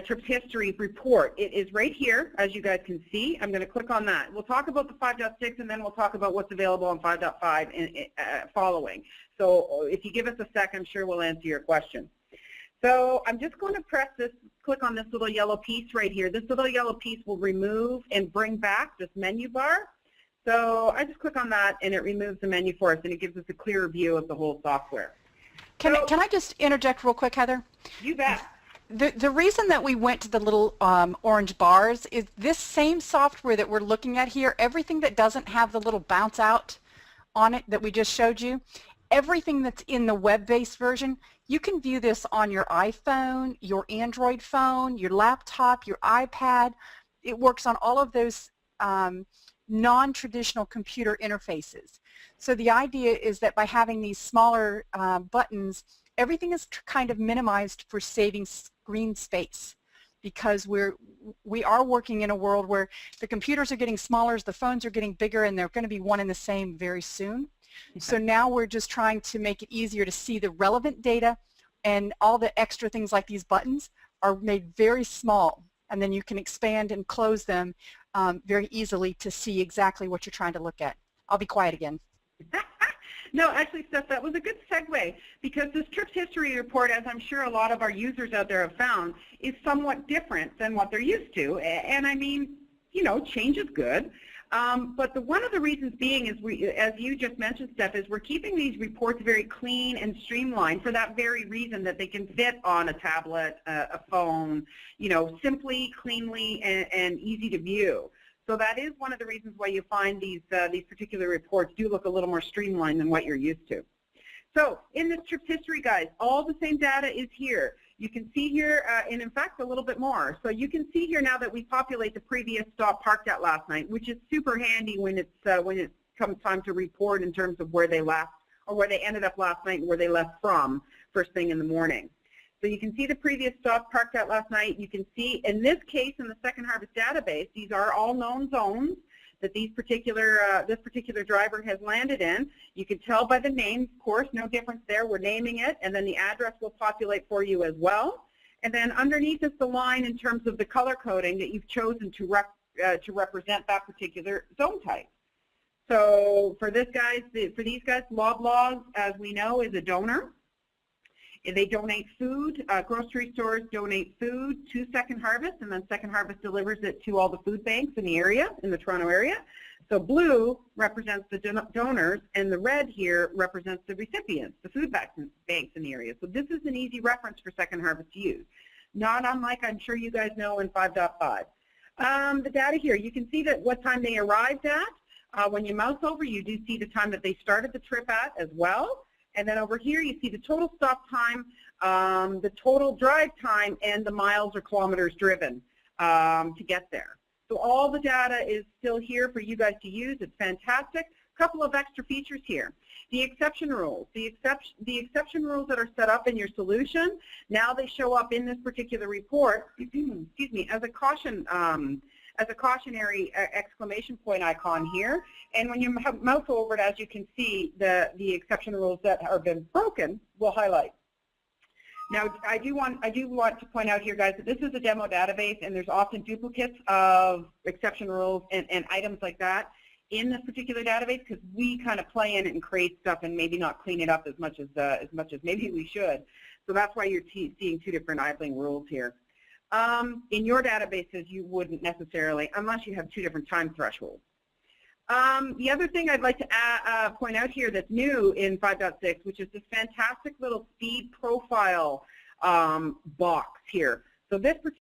trips history report. It is right here, as you guys can see. I'm going to click on that. We'll talk about the 5.6, and then we'll talk about what's available on 5.5 following. So if you give us a sec, I'm sure we'll answer your question. So I'm just going to press this, click on this little yellow piece right here. This little yellow piece will remove and bring back this menu bar. So I just click on that, and it removes the menu for us, and it gives us a clearer view of the whole software. Can I just interject real quick, Heather? You bet. The reason that we went to the little orange bars is this same software that we're looking at here, everything that doesn't have the little bounce out on it that we just showed you, everything that's in the web-based version, you can view this on your iPhone, your Android phone, your laptop, your iPad. It works on all of those non-traditional computer interfaces. So the idea is that by having these smaller buttons, everything is kind of minimized for saving screen space, because we are working in a world where the computers are getting smaller, the phones are getting bigger, and they're going to be one and the same very soon. Okay. So now we're just trying to make it easier to see the relevant data, and all the extra things like these buttons are made very small, and then you can expand and close them very easily to see exactly what you're trying to look at. I'll be quiet again. No, actually, Steph, that was a good segue, because this trips history report, as I'm sure a lot of our users out there have found, is somewhat different than what they're used to. And I mean, you know, change is good. But one of the reasons being is, as you just mentioned, Steph, is we're keeping these reports very clean and streamlined for that very reason, that they can fit on a tablet, a phone, you know, simply, cleanly, and easy to view. So that is one of the reasons why you find these particular reports do look a little more streamlined than what you're used to. So in this trips history, guys, all the same data is here. You can see here, and in fact, a little bit more. So you can see here now that we populate the previous stop parked at last night, which is super handy when it comes time to report in terms of where they left, or where they ended up last night and where they left from first thing in the morning. So you can see the previous stop parked at last night. You can see, in this case, in the Second Harvest database, these are all known zones that this particular driver has landed in. You can tell by the name, of course, no difference there. We're naming it, and then the address will populate for you as well. And then underneath is the line in terms of the color coding that you've chosen to represent that particular zone type. So for these guys, Loblaws, as we know, is a donor. They donate food. Grocery stores donate food to Second Harvest, and then Second Harvest delivers it to all the food banks in the area, in the Toronto area. So blue represents the donors, and the red here represents the recipients, the food banks in the area. So this is an easy reference for Second Harvest to use, not unlike, I'm sure you guys know, in 5.5. The data here, you can see that what time they arrived at. When you mouse over, you do see the time that they started the trip at as well. And then over here, you see the total stop time, the total drive time, and the miles or kilometers driven to get there. So all the data is still here for you guys to use. It's fantastic. A couple of extra features here. The exception rules. The exception rules that are set up in your solution, now they show up in this particular report, excuse me, as a caution. As a cautionary exclamation point icon here, and when you mouse over it, as you can see, the exception rules that have been broken will highlight. Now, I do want to point out here, guys, that this is a demo database, and there's often duplicates of exception rules and items like that in this particular database, because we kind of play in it and create stuff and maybe not clean it up as much as maybe we should. So that's why you're seeing two different idling rules here. In your databases, you wouldn't necessarily, unless you have two different time thresholds. The other thing I'd like to point out here that's new in 5.6, which is this fantastic little speed profile box here. So this